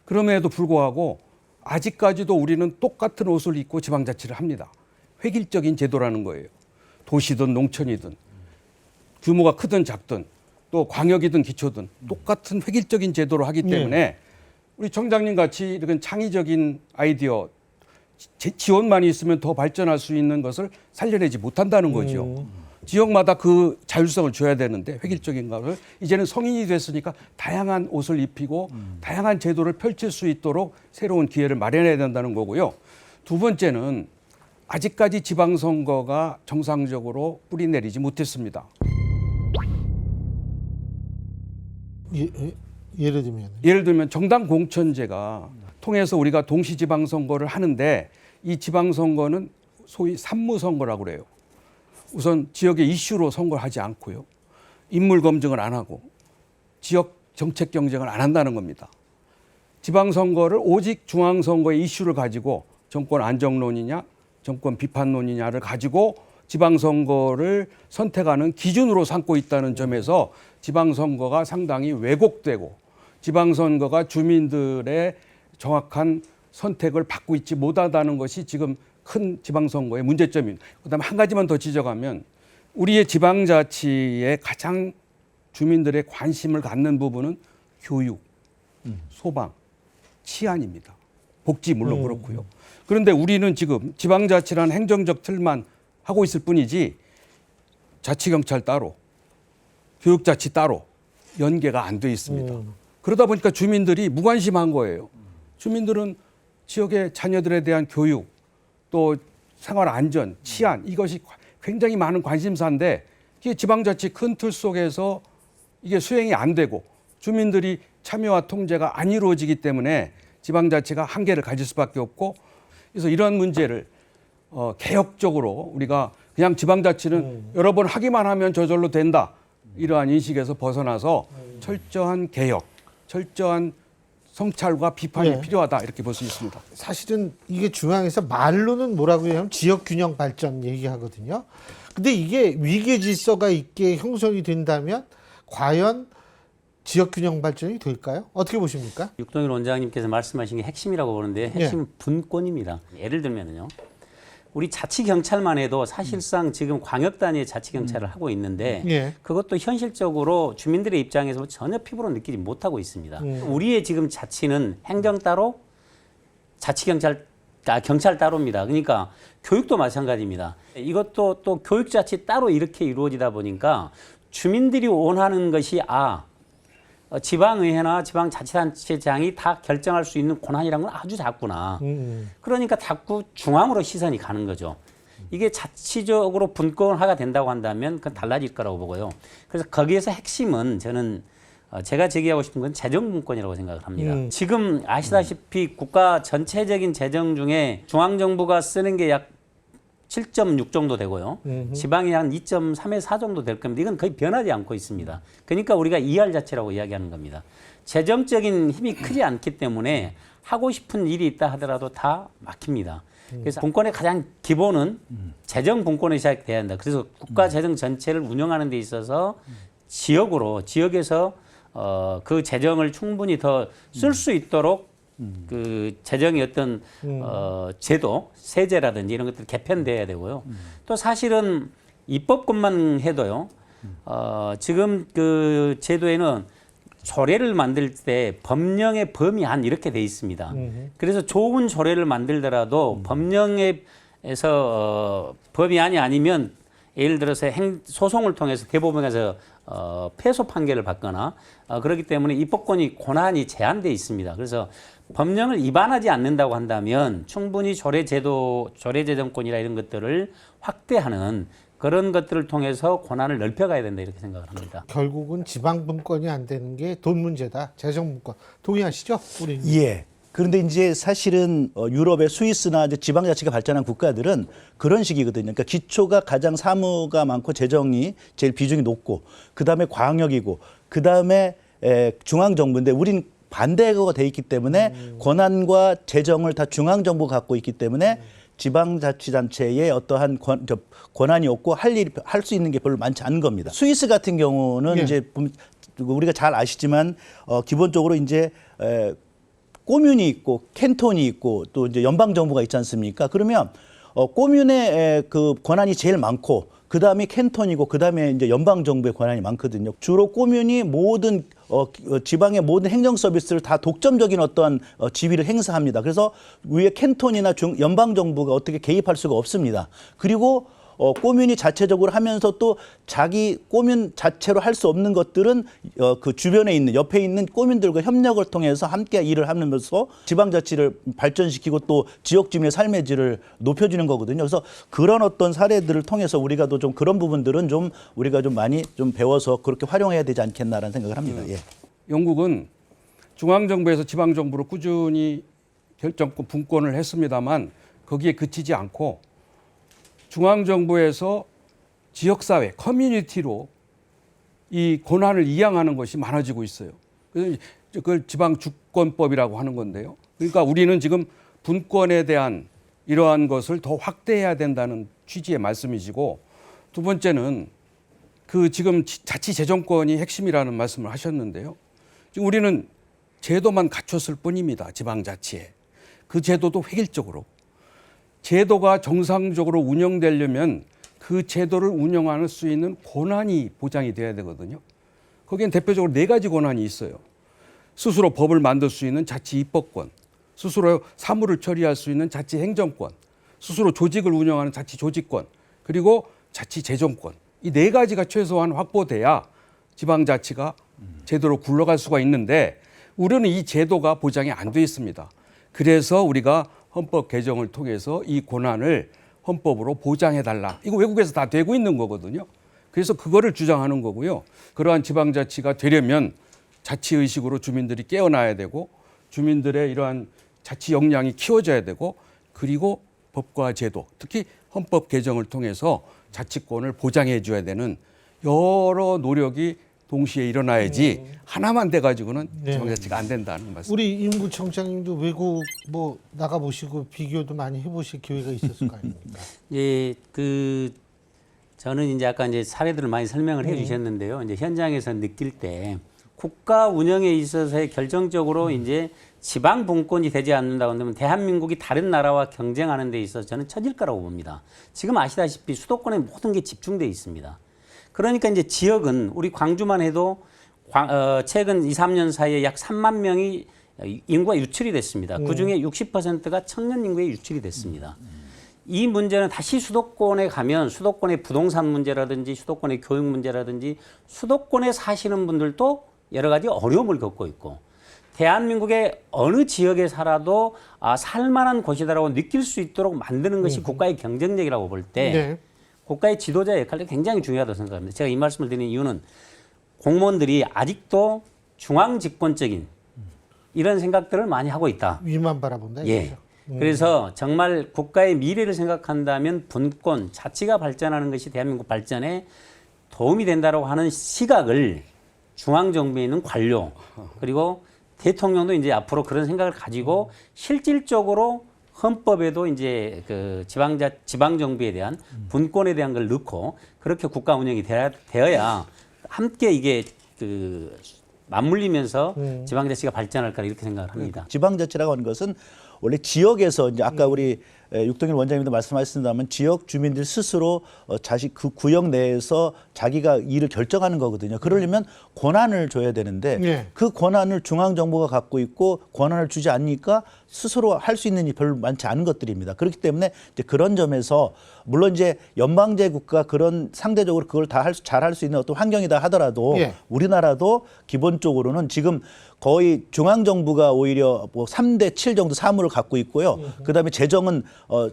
그럼에도 불구하고 아직까지도 우리는 똑같은 옷을 입고 지방자치를 합니다. 획일적인 제도라는 거예요. 도시든 농촌이든 규모가 크든 작든 또 광역이든 기초든 똑같은 획일적인 제도로 하기 때문에 우리 청장님 같이 이런 창의적인 아이디어 지원만 있으면 더 발전할 수 있는 것을 살려내지 못한다는 거죠. 지역마다 그 자율성을 줘야 되는데 획일적인 것을 이제는 성인이 됐으니까 다양한 옷을 입히고 다양한 제도를 펼칠 수 있도록 새로운 기회를 마련해야 된다는 거고요. 두 번째는 아직까지 지방선거가 정상적으로 뿌리내리지 못했습니다. 예를 들면 정당 공천제가 통해서 우리가 동시지방선거를 하는데 이 지방선거는 소위 산무선거라고 그래요. 우선 지역의 이슈로 선거를 하지 않고요. 인물 검증을 안 하고 지역 정책 경쟁을 안 한다는 겁니다. 지방선거를 오직 중앙선거의 이슈를 가지고 정권 안정론이냐 정권 비판론이냐를 가지고 지방선거를 선택하는 기준으로 삼고 있다는 점에서 지방선거가 상당히 왜곡되고 지방선거가 주민들의 정확한 선택을 받고 있지 못하다는 것이 지금 큰 지방선거의 문제점입니다. 그다음에 한 가지만 더 지적하면 우리의 지방자치의 가장 주민들의 관심을 갖는 부분은 교육, 소방, 치안입니다. 복지 물론 그렇고요. 그런데 우리는 지금 지방자치라는 행정적 틀만 하고 있을 뿐이지 자치경찰 따로, 교육자치 따로, 연계가 안 돼 있습니다. 그러다 보니까 주민들이 무관심한 거예요. 주민들은 지역의 자녀들에 대한 교육, 또 생활 안전, 치안 이것이 굉장히 많은 관심사인데 이게 지방자치 큰 틀 속에서 이게 수행이 안 되고 주민들이 참여와 통제가 안 이루어지기 때문에 지방자치가 한계를 가질 수밖에 없고, 그래서 이런 문제를 개혁적으로 우리가 그냥 지방자치는 여러 번 하기만 하면 저절로 된다, 이러한 인식에서 벗어나서 철저한 개혁, 철저한 성찰과 비판이 네. 필요하다, 이렇게 볼 수 있습니다. 사실은 이게 중앙에서 말로는 뭐라고 하냐면 지역 균형 발전 얘기하거든요. 근데 이게 위계 질서가 있게 형성이 된다면 과연 지역 균형 발전이 될까요? 어떻게 보십니까? 육동일 원장님께서 말씀하신 게 핵심이라고 보는데 핵심은 분권입니다. 예를 들면요. 우리 자치경찰만 해도 사실상 지금 광역 단위의 자치경찰을 하고 있는데 예. 그것도 현실적으로 주민들의 입장에서 전혀 피부로 느끼지 못하고 있습니다. 우리의 지금 자치는 행정 따로 경찰 따로입니다. 그러니까 교육도 마찬가지입니다. 이것도 또 교육자치 따로 이렇게 이루어지다 보니까 주민들이 원하는 것이 지방의회나 지방자치단체장이 다 결정할 수 있는 권한이라는 건 아주 작구나. 그러니까 자꾸 중앙으로 시선이 가는 거죠. 이게 자치적으로 분권화가 된다고 한다면 그건 달라질 거라고 보고요. 그래서 거기에서 핵심은 저는 제가 제기하고 싶은 건 재정분권이라고 생각을 합니다. 지금 아시다시피 국가 전체적인 재정 중에 중앙정부가 쓰는 게 약 7.6 정도 되고요. 지방이 한 2.3에서 4 정도 될 겁니다. 이건 거의 변하지 않고 있습니다. 그러니까 우리가 2할 자체라고 이야기하는 겁니다. 재정적인 힘이 크지 않기 때문에 하고 싶은 일이 있다 하더라도 다 막힙니다. 그래서 분권의 가장 기본은 재정 분권이 시작돼야 한다. 그래서 국가 재정 전체를 운영하는 데 있어서 지역에서 그 재정을 충분히 더 쓸 수 있도록 그 재정의 어떤 제도, 세제라든지 이런 것들이 개편돼야 되고요. 또 사실은 입법권만 해도요. 지금 그 제도에는 조례를 만들 때 법령의 범위 안 이렇게 돼 있습니다. 그래서 좋은 조례를 만들더라도 법령에서 범위 안이 아니면 예를 들어서 소송을 통해서 대법원에서 패소 판결을 받거나 그렇기 때문에 입법권이 권한이 제한돼 있습니다. 그래서 법령을 위반하지 않는다고 한다면 충분히 조례재정권이나 이런 것들을 확대하는 그런 것들을 통해서 권한을 넓혀가야 된다, 이렇게 생각을 합니다. 결국은 지방 분권이 안 되는 게 돈 문제다. 재정 분권. 동의하시죠? 우리. 예. 그런데 이제 사실은 유럽의 스위스나 이제 지방자치가 발전한 국가들은 그런 식이거든요. 그러니까 기초가 가장 사무가 많고 재정이 제일 비중이 높고, 그 다음에 광역이고, 그 다음에 중앙정부인데 우린 반대가 돼 있기 때문에 권한과 재정을 다 중앙정부가 갖고 있기 때문에 지방자치단체의 어떠한 권한이 없고 할 수 있는 게 별로 많지 않은 겁니다. 스위스 같은 경우는 예. 이제 우리가 잘 아시지만 기본적으로 이제 꼬뮌이 있고 캔톤이 있고 또 이제 연방 정부가 있지 않습니까? 그러면 꼬뮌의 그 권한이 제일 많고 그다음이 캔톤이고 그다음에 이제 연방 정부의 권한이 많거든요. 주로 꼬뮌이 모든 지방의 모든 행정 서비스를 다 독점적인 어떠한 지위를 행사합니다. 그래서 위에 캔톤이나 연방 정부가 어떻게 개입할 수가 없습니다. 그리고 꼬뮌이 자체적으로 하면서 또 자기 꼬뮌 자체로 할 수 없는 것들은 그 주변에 있는 옆에 있는 꼬뮌들과 협력을 통해서 함께 일을 하면서 지방자치를 발전시키고 또 지역 주민의 삶의 질을 높여주는 거거든요. 그래서 그런 어떤 사례들을 통해서 우리가 또 좀 그런 부분들은 좀 우리가 좀 많이 좀 배워서 그렇게 활용해야 되지 않겠나라는 생각을 합니다. 예. 영국은 중앙정부에서 지방정부로 꾸준히 결정권 분권을 했습니다만 거기에 그치지 않고 중앙정부에서 지역사회, 커뮤니티로 이 권한을 이양하는 것이 많아지고 있어요. 그래서 그걸 지방주권법이라고 하는 건데요. 그러니까 우리는 지금 분권에 대한 이러한 것을 더 확대해야 된다는 취지의 말씀이시고, 두 번째는 그 지금 자치재정권이 핵심이라는 말씀을 하셨는데요. 지금 우리는 제도만 갖췄을 뿐입니다. 지방자치에. 그 제도도 획일적으로. 제도가 정상적으로 운영되려면 그 제도를 운영할 수 있는 권한이 보장이 돼야 되거든요. 거기엔 대표적으로 4가지 권한이 있어요. 스스로 법을 만들 수 있는 자치 입법권, 스스로 사무를 처리할 수 있는 자치 행정권, 스스로 조직을 운영하는 자치 조직권, 그리고 자치 재정권. 이 4가지가 최소한 확보돼야 지방자치가 제대로 굴러갈 수가 있는데 우리는 이 제도가 보장이 안 돼 있습니다. 그래서 우리가 헌법 개정을 통해서 이 권한을 헌법으로 보장해달라. 이거 외국에서 다 되고 있는 거거든요. 그래서 그거를 주장하는 거고요. 그러한 지방자치가 되려면 자치의식으로 주민들이 깨어나야 되고 주민들의 이러한 자치 역량이 키워져야 되고 그리고 법과 제도, 특히 헌법 개정을 통해서 자치권을 보장해 줘야 되는 여러 노력이 동시에 일어나야지 하나만 돼가지고는 네. 지방자치가 안 된다는 말씀. 우리 임구 청장님도 외국 뭐 나가 보시고 비교도 많이 해보실 기회가 있었을 거 아닙니까? 예, 저는 이제 아까 이제 사례들을 많이 설명을 해주셨는데요. 이제 현장에서 느낄 때 국가 운영에 있어서의 결정적으로 이제 지방 분권이 되지 않는다고 한다면 대한민국이 다른 나라와 경쟁하는 데 있어서 저는 처질 거라고 봅니다. 지금 아시다시피 수도권에 모든 게 집중돼 있습니다. 그러니까 이제 지역은 우리 광주만 해도 최근 2, 3년 사이에 약 3만 명이 인구가 유출이 됐습니다. 그중에 60%가 청년 인구에 유출이 됐습니다. 이 문제는 다시 수도권에 가면 수도권의 부동산 문제라든지 수도권의 교육 문제라든지 수도권에 사시는 분들도 여러 가지 어려움을 겪고 있고 대한민국의 어느 지역에 살아도 살만한 곳이다라고 느낄 수 있도록 만드는 것이 국가의 경쟁력이라고 볼 때 네. 국가의 지도자의 역할이 굉장히 중요하다고 생각합니다. 제가 이 말씀을 드리는 이유는 공무원들이 아직도 중앙 집권적인 이런 생각들을 많이 하고 있다. 위만 바라본다. 예. 이거죠. 그래서 정말 국가의 미래를 생각한다면 분권, 자치가 발전하는 것이 대한민국 발전에 도움이 된다고 하는 시각을 중앙정부에 있는 관료 그리고 대통령도 이제 앞으로 그런 생각을 가지고 실질적으로 헌법에도 이제 그 지방정부에 대한 분권에 대한 걸 넣고 그렇게 국가 운영이 되어야 함께 이게 맞물리면서 지방자치가 발전할 거라 이렇게 생각을 합니다. 지방자치라고 하는 것은 원래 지역에서 이제 아까 우리 육동일 원장님도 말씀하셨습니다만 지역 주민들 스스로 그 구역 내에서 자기가 일을 결정하는 거거든요. 그러려면 권한을 줘야 되는데 네. 그 권한을 중앙 정부가 갖고 있고 권한을 주지 않으니까 스스로 할 수 있는 일이 별로 많지 않은 것들입니다. 그렇기 때문에 이제 그런 점에서 물론 이제 연방제 국가 그런 상대적으로 그걸 다 잘 할 수 있는 어떤 환경이다 하더라도 예. 우리나라도 기본적으로는 지금 거의 중앙 정부가 오히려 뭐 3대 7 정도 사무를 갖고 있고요. 그다음에 재정은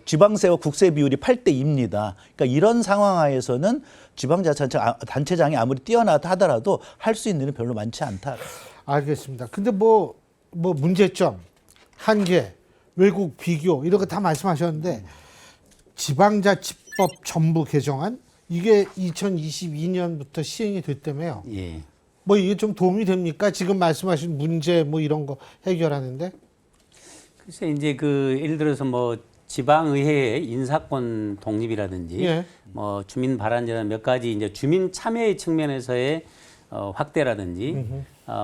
지방세와 국세 비율이 8대 2입니다. 그러니까 이런 상황 하에서는 지방자치단체장이 아무리 뛰어나다 하더라도 할 수 있는 일은 별로 많지 않다. 알겠습니다. 근데 뭐 문제점, 한계, 외국 비교 이런 거 다 말씀하셨는데 지방자치법 전부 개정안 이게 2022년부터 시행이 됐다며요. 예. 뭐 이게 좀 도움이 됩니까? 지금 말씀하신 문제 뭐 이런 거 해결하는데? 글쎄 이제 예를 들어서 뭐 지방의회의 인사권 독립이라든지 예. 뭐 주민 발언이라는 몇 가지 이제 주민 참여의 측면에서의 확대라든지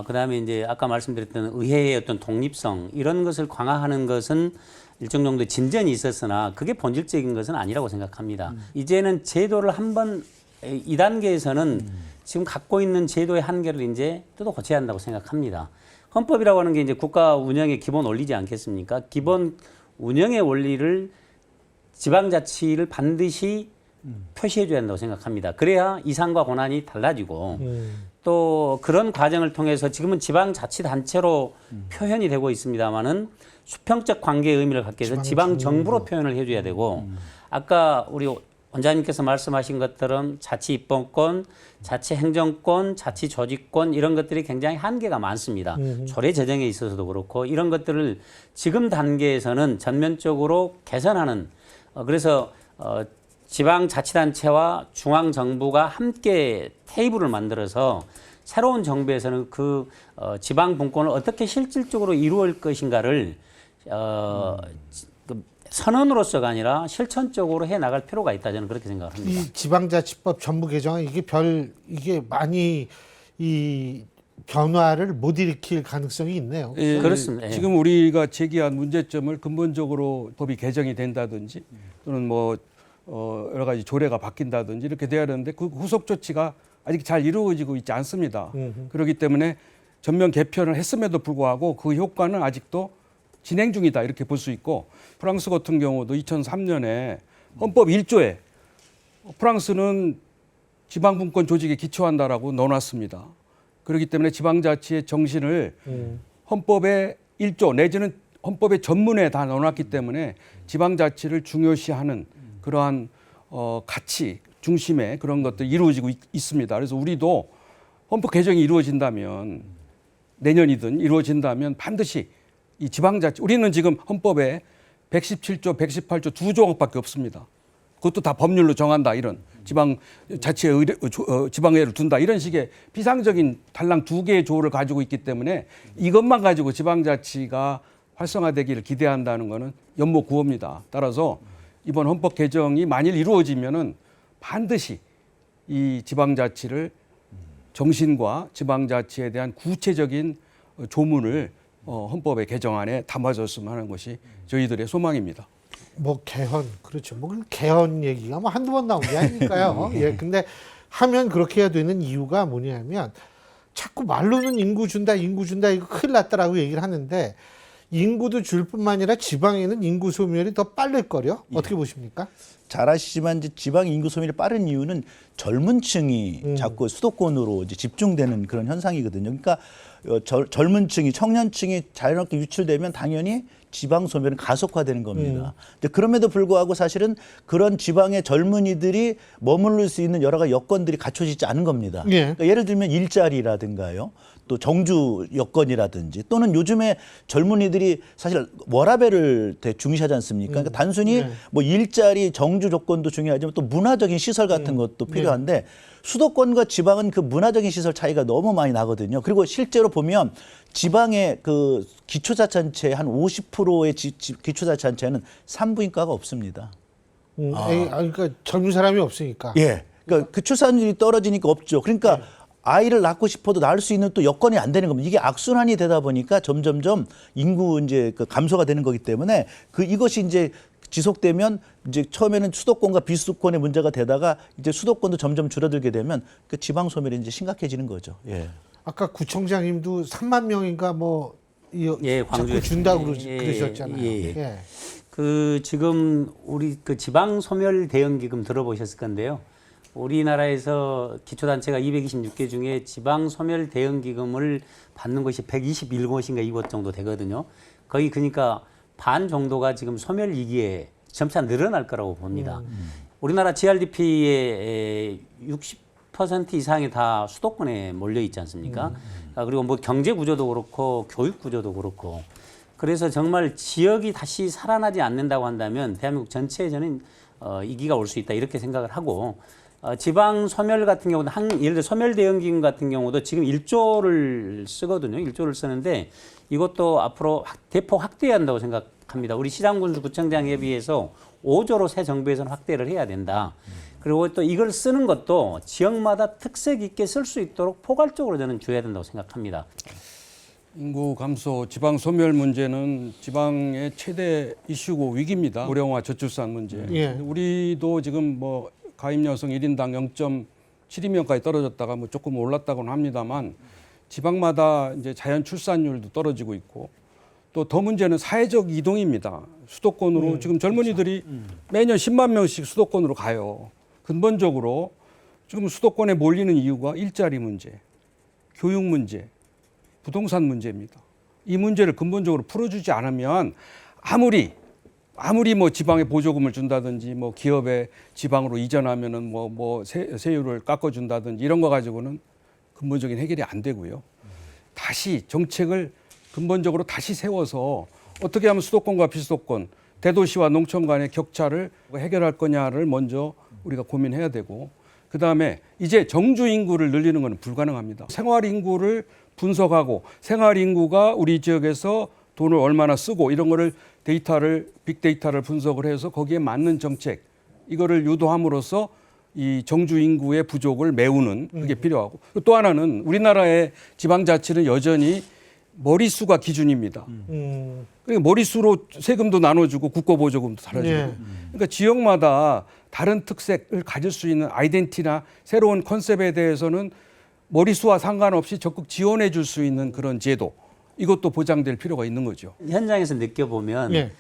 그다음에 이제 아까 말씀드렸던 의회의 어떤 독립성 이런 것을 강화하는 것은 일정 정도 진전이 있었으나 그게 본질적인 것은 아니라고 생각합니다. 이제는 제도를 한번 2단계에서는 지금 갖고 있는 제도의 한계를 이제 뜯어 고쳐야 한다고 생각합니다. 헌법이라고 하는 게 이제 국가 운영의 기본 원리지 않겠습니까? 기본 운영의 원리를 지방자치를 반드시 표시해 줘야 한다고 생각합니다. 그래야 이상과 권한이 달라지고 또 그런 과정을 통해서 지금은 지방자치단체로 표현이 되고 있습니다만은 수평적 관계의 의미를 갖기 위해서 지방정부로 표현을 해줘야 되고 아까 우리 원장님께서 말씀하신 것처럼 자치입법권, 자치행정권, 자치조직권 이런 것들이 굉장히 한계가 많습니다. 조례 제정에 있어서도 그렇고 이런 것들을 지금 단계에서는 전면적으로 개선하는 그래서 지방자치단체와 중앙정부가 함께 테이블을 만들어서 새로운 정부에서는 그 지방분권을 어떻게 실질적으로 이루어질 것인가를 선언으로서가 아니라 실천적으로 해 나갈 필요가 있다 저는 그렇게 생각합니다. 이 지방자치법 전부 개정은 이게 많이 이 변화를 못 일으킬 가능성이 있네요. 예, 그렇습니다. 예. 지금 우리가 제기한 문제점을 근본적으로 법이 개정이 된다든지 또는 뭐 여러 가지 조례가 바뀐다든지 이렇게 돼야 되는데 그 후속 조치가 아직 잘 이루어지고 있지 않습니다. 그렇기 때문에 전면 개편을 했음에도 불구하고 그 효과는 아직도 진행 중이다 이렇게 볼 수 있고 프랑스 같은 경우도 2003년에 헌법 1조에 프랑스는 지방분권 조직에 기초한다라고 넣어놨습니다. 그렇기 때문에 지방자치의 정신을 헌법의 1조 내지는 헌법의 전문에 다 넣어놨기 때문에 지방자치를 중요시하는 그러한 가치 중심의 그런 것들이 이루어지고 있습니다. 그래서 우리도 헌법 개정이 이루어진다면 내년이든 이루어진다면 반드시 이 지방자치 우리는 지금 헌법에 117조, 118조 두 조항밖에 없습니다. 그것도 다 법률로 정한다 이런 지방자치의 지방의회를 둔다 이런 식의 비상적인 달랑 두 개의 조를 가지고 있기 때문에 이것만 가지고 지방자치가 활성화되기를 기대한다는 것은 연모구호입니다. 따라서 이번 헌법 개정이 만일 이루어지면은 반드시 이 지방자치를 정신과 지방자치에 대한 구체적인 조문을 헌법의 개정안에 담아줬으면 하는 것이 저희들의 소망입니다. 뭐 개헌 그렇죠. 뭐 개헌 얘기가 뭐 한두 번 나온 게 아니니까요. 예, 근데 하면 그렇게 해야 되는 이유가 뭐냐면 자꾸 말로는 인구 준다 이거 큰일 났다라고 얘기를 하는데 인구도 줄 뿐만 아니라 지방에는 인구 소멸이 더 빠를 거려. 어떻게 보십니까? 잘 아시지만 이제 지방 인구 소멸이 빠른 이유는 젊은 층이 자꾸 수도권으로 이제 집중되는 그런 현상이거든요. 그러니까 젊은 층이 청년층이 자연스럽게 유출되면 당연히 지방 소멸은 가속화되는 겁니다. 근데 그럼에도 불구하고 사실은 그런 지방의 젊은이들이 머무를 수 있는 여러 가지 여건들이 갖춰지지 않은 겁니다. 예. 그러니까 예를 들면 일자리라든가요. 또 정주 여건이라든지 또는 요즘에 젊은이들이 사실 워라밸을 되게 중시하지 않습니까? 그러니까 단순히 네. 뭐 일자리 정주 조건도 중요하지만 또 문화적인 시설 같은 것도 필요한데 수도권과 지방은 그 문화적인 시설 차이가 너무 많이 나거든요. 그리고 실제로 보면 지방의 그 기초자치단체 한 50%의 기초자치단체는 산부인과가 없습니다. 그러니까 젊은 사람이 없으니까. 예. 그러니까 그 출산율이 떨어지니까 없죠. 그러니까 아이를 낳고 싶어도 낳을 수 있는 또 여건이 안 되는 겁니다. 이게 악순환이 되다 보니까 점점점 인구 이제 그 감소가 되는 거기 때문에 이것이 이제 지속되면 이제 처음에는 수도권과 비수도권의 문제가 되다가 이제 수도권도 점점 줄어들게 되면 그 지방 소멸이 이제 심각해지는 거죠. 예. 아까 구청장님도 3만 명인가 뭐 예, 자꾸 광주에 준다고 예, 그러셨잖아요. 예, 예. 예. 그 지금 우리 그 지방 소멸 대응 기금 들어보셨을 건데요. 우리나라에서 기초단체가 226개 중에 지방 소멸 대응 기금을 받는 곳이 121곳인가 이곳 정도 되거든요. 거의 그러니까 반 정도가 지금 소멸 위기에 점차 늘어날 거라고 봅니다. 우리나라 GRDP의 60% 이상이 다 수도권에 몰려 있지 않습니까? 그리고 뭐 경제 구조도 그렇고 교육 구조도 그렇고 그래서 정말 지역이 다시 살아나지 않는다고 한다면 대한민국 전체에 저는 위기가 올 수 있다 이렇게 생각을 하고 지방 소멸 같은 경우도 예를 들어 소멸 대응 기금 같은 경우도 지금 1조를 쓰거든요. 1조를 쓰는데 이것도 앞으로 대폭 확대해야 한다고 생각합니다. 우리 시장군수 구청장에 비해서 5조로 새 정부에서는 확대를 해야 된다. 그리고 또 이걸 쓰는 것도 지역마다 특색 있게 쓸 수 있도록 포괄적으로 저는 줘야 된다고 생각합니다. 인구 감소, 지방 소멸 문제는 지방의 최대 이슈고 위기입니다. 고령화 저출산 문제. 예. 우리도 지금 뭐 가임 여성 1인당 0.72명까지 떨어졌다가 뭐 조금 올랐다고는 합니다만 지방마다 이제 자연 출산율도 떨어지고 있고 또 더 문제는 사회적 이동입니다. 수도권으로 지금 젊은이들이 매년 10만 명씩 수도권으로 가요. 근본적으로 지금 수도권에 몰리는 이유가 일자리 문제, 교육 문제, 부동산 문제입니다. 이 문제를 근본적으로 풀어주지 않으면 아무리 뭐 지방에 보조금을 준다든지 뭐 기업에 지방으로 이전하면은 뭐 세율을 깎아준다든지 이런 거 가지고는 근본적인 해결이 안 되고요. 다시 정책을 근본적으로 다시 세워서 어떻게 하면 수도권과 비수도권, 대도시와 농촌 간의 격차를 해결할 거냐를 먼저 우리가 고민해야 되고 그다음에 이제 정주 인구를 늘리는 건 불가능합니다. 생활 인구를 분석하고 생활 인구가 우리 지역에서 돈을 얼마나 쓰고 이런 거를 빅데이터를 분석을 해서 거기에 맞는 정책 이거를 유도함으로써 이 정주 인구의 부족을 메우는 그게 필요하고 또 하나는 우리나라의 지방자치는 여전히 머리수가 기준입니다. 그러니까 머리수로 세금도 나눠주고 국고보조금도 달아주고 예. 그러니까 지역마다 다른 특색을 가질 수 있는 아이덴티나 새로운 컨셉에 대해서는 머리수와 상관없이 적극 지원해 줄 수 있는 그런 제도 이것도 보장될 필요가 있는 거죠. 현장에서 느껴보면 예.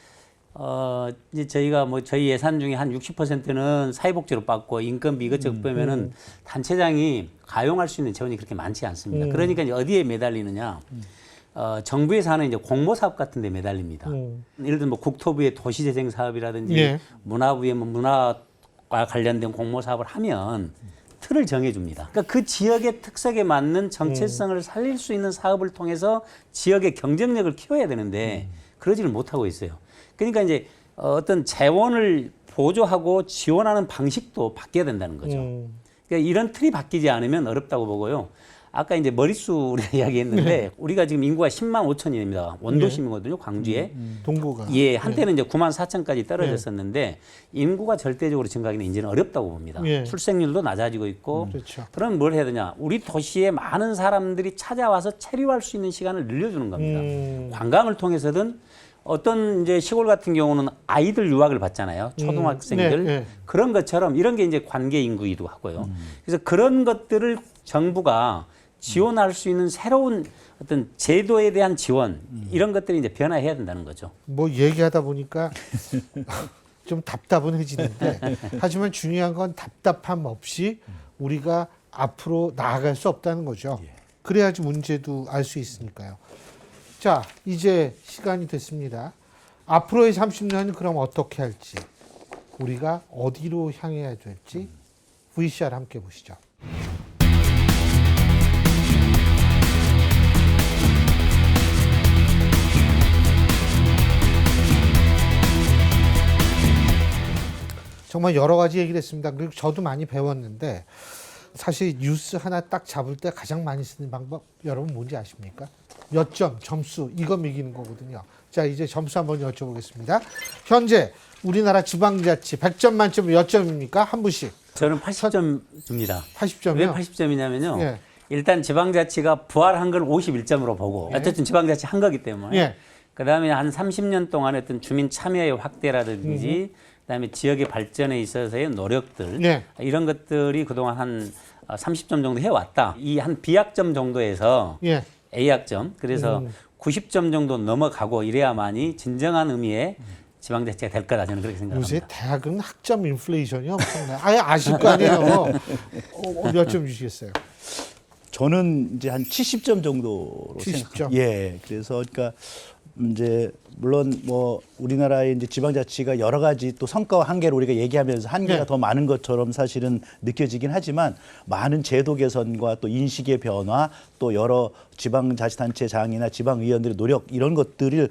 이제 저희가 뭐 저희 예산 중에 한 60%는 사회복지로 받고 인건비 이것저것 빼면은 단체장이 가용할 수 있는 재원이 그렇게 많지 않습니다. 그러니까 이제 어디에 매달리느냐? 정부에서 하는 이제 공모 사업 같은 데 매달립니다. 예를 들면 뭐 국토부의 도시재생 사업이라든지 예. 문화부의 뭐 문화와 관련된 공모 사업을 하면 틀을 정해줍니다. 그러니까 그 지역의 특색에 맞는 정체성을 살릴 수 있는 사업을 통해서 지역의 경쟁력을 키워야 되는데 그러지를 못하고 있어요. 그러니까 이제 어떤 재원을 보조하고 지원하는 방식도 바뀌어야 된다는 거죠. 그러니까 이런 틀이 바뀌지 않으면 어렵다고 보고요. 아까 이제 머릿수 우리가 이야기했는데 우리가 지금 인구가 10만 5천입니다. 원도심이거든요, 광주에. 동부가. 예, 한때는 이제 9만 4천까지 떨어졌었는데 인구가 절대적으로 증가하기는 이제는 어렵다고 봅니다. 예. 출생률도 낮아지고 있고. 그렇죠. 그럼 뭘 해야 되냐? 우리 도시에 많은 사람들이 찾아와서 체류할 수 있는 시간을 늘려주는 겁니다. 관광을 통해서든 어떤 이제 시골 같은 경우는 아이들 유학을 받잖아요. 초등학생들. 네, 네. 그런 것처럼 이런 게 이제 관계 인구이기도 하고요. 그래서 그런 것들을 정부가 지원할 수 있는 새로운 어떤 제도에 대한 지원 이런 것들이 이제 변화해야 된다는 거죠. 뭐 얘기하다 보니까 좀 답답해지는데 하지만 중요한 건 답답함 없이 우리가 앞으로 나아갈 수 없다는 거죠. 그래야지 문제도 알 수 있으니까요. 자, 이제 시간이 됐습니다. 앞으로의 30년은 그럼 어떻게 할지, 우리가 어디로 향해야 될지 VCR 함께 보시죠. 정말 여러 가지 얘기를 했습니다. 그리고 저도 많이 배웠는데 사실 뉴스 하나 딱 잡을 때 가장 많이 쓰는 방법 여러분 뭔지 아십니까? 몇 점, 점수 이거 매기는 거거든요. 자, 이제 점수 한번 여쭤보겠습니다. 현재 우리나라 지방자치 100점 만점에 몇 점입니까? 한 분씩. 저는 80점 줍니다. 80점이요? 왜 80점이냐면요. 예. 일단 지방자치가 부활한 걸 51점으로 보고 어쨌든 지방자치 한 거기 때문에 예. 그다음에 한 30년 동안 어떤 주민 참여의 확대라든지 그다음에 지역의 발전에 있어서의 노력들 예. 이런 것들이 그동안 한 30점 정도 해왔다. 이 한 B학점 정도에서 예. A학점 그래서 90점 정도 넘어가고 이래야만이 진정한 의미의 지방자치가 될 거다 저는 그렇게 생각합니다. 요새 대학은 학점 인플레이션이 엄청나요. 아예 아실 거 아니에요. 몇 점 주시겠어요? 저는 이제 한 70점 정도로 70점? 생각합니다. 예. 그래서 그러니까 이제 물론 뭐 우리나라의 이제 지방자치가 여러 가지 또 성과와 한계를 우리가 얘기하면서 한계가 네. 더 많은 것처럼 사실은 느껴지긴 하지만 많은 제도 개선과 또 인식의 변화 또 여러 지방자치단체장이나 지방의원들의 노력 이런 것들을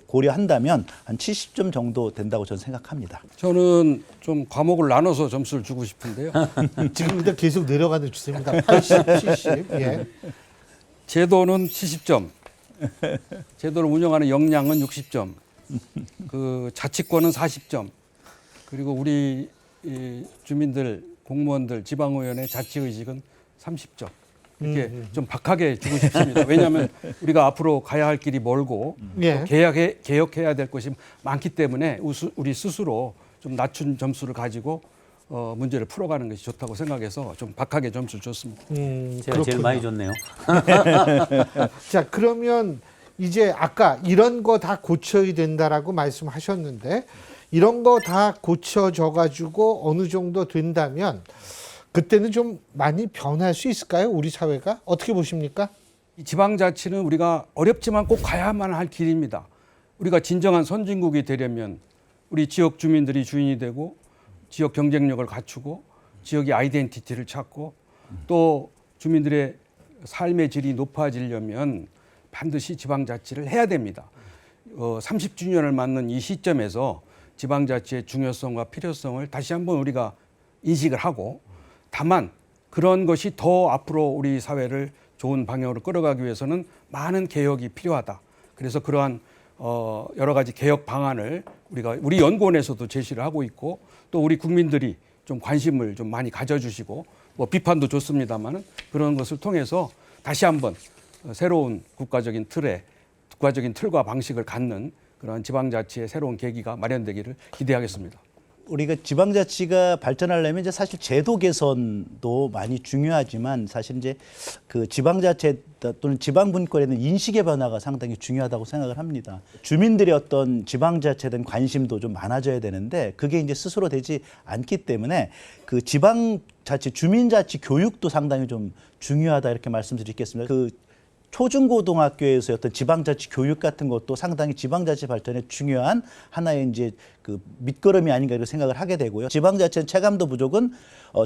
고려한다면 한 70점 정도 된다고 저는 생각합니다. 저는 좀 과목을 나눠서 점수를 주고 싶은데요. 지금 근데 계속 내려가는 추세입니다. 80, 70. 예. 제도는 70점, 제도를 운영하는 역량은 60점, 그 자치권은 40점, 그리고 우리 이 주민들, 공무원들, 지방의원의 자치의식은 30점. 이렇게 좀 박하게 주고 싶습니다. 왜냐하면 우리가 앞으로 가야 할 길이 멀고 예. 개혁해야 될 것이 많기 때문에 우리 스스로 좀 낮춘 점수를 가지고 문제를 풀어가는 것이 좋다고 생각해서 좀 박하게 점수를 줬습니다. 제가 제일 많이 줬네요. 자, 그러면 이제 아까 이런 거 다 고쳐야 된다라고 말씀하셨는데 이런 거 다 고쳐져 가지고 어느 정도 된다면 그때는 좀 많이 변할 수 있을까요? 우리 사회가? 어떻게 보십니까? 이 지방자치는 우리가 어렵지만 꼭 가야만 할 길입니다. 우리가 진정한 선진국이 되려면 우리 지역 주민들이 주인이 되고 지역 경쟁력을 갖추고 지역의 아이덴티티를 찾고 또 주민들의 삶의 질이 높아지려면 반드시 지방자치를 해야 됩니다. 30주년을 맞는 이 시점에서 지방자치의 중요성과 필요성을 다시 한번 우리가 인식을 하고 다만 그런 것이 더 앞으로 우리 사회를 좋은 방향으로 끌어가기 위해서는 많은 개혁이 필요하다. 그래서 그러한 여러 가지 개혁 방안을 우리 연구원에서도 제시를 하고 있고 또 우리 국민들이 좀 관심을 좀 많이 가져주시고 뭐 비판도 좋습니다만은 그런 것을 통해서 다시 한번 새로운 국가적인 틀과 방식을 갖는 그런 지방자치의 새로운 계기가 마련되기를 기대하겠습니다. 우리가 지방자치가 발전하려면 이제 사실 제도 개선도 많이 중요하지만 사실 이제 그 지방자치 또는 지방분권에 대한 인식의 변화가 상당히 중요하다고 생각을 합니다. 주민들의 어떤 지방자치에 대한 관심도 좀 많아져야 되는데 그게 이제 스스로 되지 않기 때문에 그 지방자치, 주민자치 교육도 상당히 좀 중요하다 이렇게 말씀드리겠습니다. 그 초중고등학교에서 어떤 지방자치 교육 같은 것도 상당히 지방자치 발전에 중요한 하나의 이제 그 밑거름이 아닌가 이렇게 생각을 하게 되고요. 지방자치는 체감도 부족은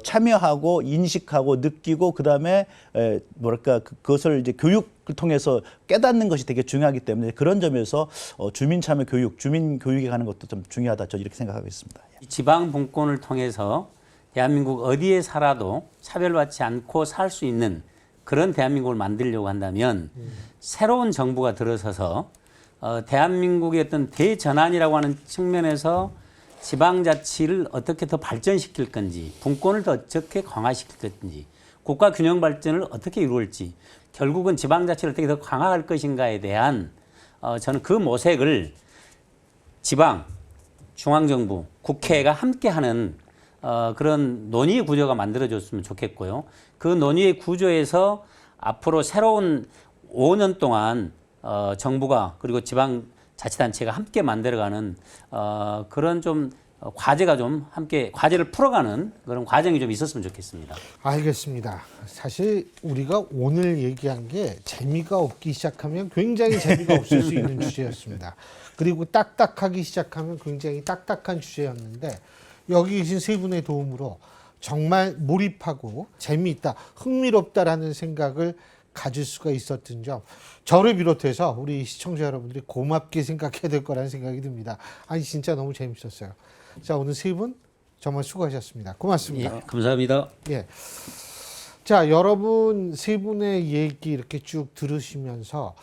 참여하고 인식하고 느끼고 그다음에 뭐랄까 그것을 이제 교육을 통해서 깨닫는 것이 되게 중요하기 때문에 그런 점에서 주민 참여 교육, 주민 교육에 가는 것도 좀 중요하다. 저 이렇게 생각하고 있습니다. 이 지방 분권을 통해서 대한민국 어디에 살아도 차별받지 않고 살 수 있는 그런 대한민국을 만들려고 한다면 새로운 정부가 들어서서 대한민국의 어떤 대전환이라고 하는 측면에서 지방자치를 어떻게 더 발전시킬 건지, 분권을 더 어떻게 강화시킬 건지, 국가 균형 발전을 어떻게 이루을지, 결국은 지방자치를 어떻게 더 강화할 것인가에 대한 저는 그 모색을 지방, 중앙정부, 국회가 함께하는 그런 논의 구조가 만들어졌으면 좋겠고요. 그 논의의 구조에서 앞으로 새로운 5년 동안 정부가 그리고 지방자치단체가 함께 만들어가는 그런 좀 과제가 좀 함께 과제를 풀어가는 그런 과정이 좀 있었으면 좋겠습니다. 알겠습니다. 사실 우리가 오늘 얘기한 게 재미가 없기 시작하면 굉장히 재미가 없을 수 있는 주제였습니다. 그리고 딱딱하기 시작하면 굉장히 딱딱한 주제였는데 여기 계신 세 분의 도움으로 정말 몰입하고 재미있다, 흥미롭다라는 생각을 가질 수가 있었던 점 저를 비롯해서 우리 시청자 여러분들이 고맙게 생각해야 될 거라는 생각이 듭니다. 아니 진짜 너무 재밌었어요. 자 오늘 세 분 정말 수고하셨습니다. 고맙습니다. 예, 감사합니다. 예. 자 여러분 세 분의 얘기 이렇게 쭉 들으시면서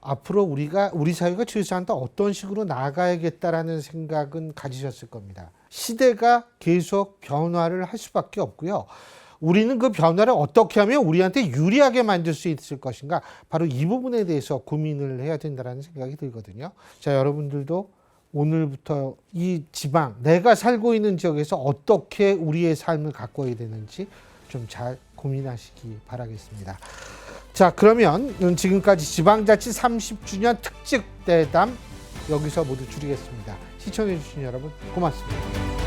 앞으로 우리 사회가 최소한 어떤 식으로 나아가야겠다라는 생각은 가지셨을 겁니다. 시대가 계속 변화를 할 수밖에 없고요. 우리는 그 변화를 어떻게 하면 우리한테 유리하게 만들 수 있을 것인가 바로 이 부분에 대해서 고민을 해야 된다는 생각이 들거든요. 자 여러분들도 오늘부터 이 지방 내가 살고 있는 지역에서 어떻게 우리의 삶을 가꿔야 되는지 좀 잘 고민하시기 바라겠습니다. 자 그러면 지금까지 지방자치 30주년 특집 대담 여기서 모두 줄이겠습니다. 시청해 주신 여러분 고맙습니다.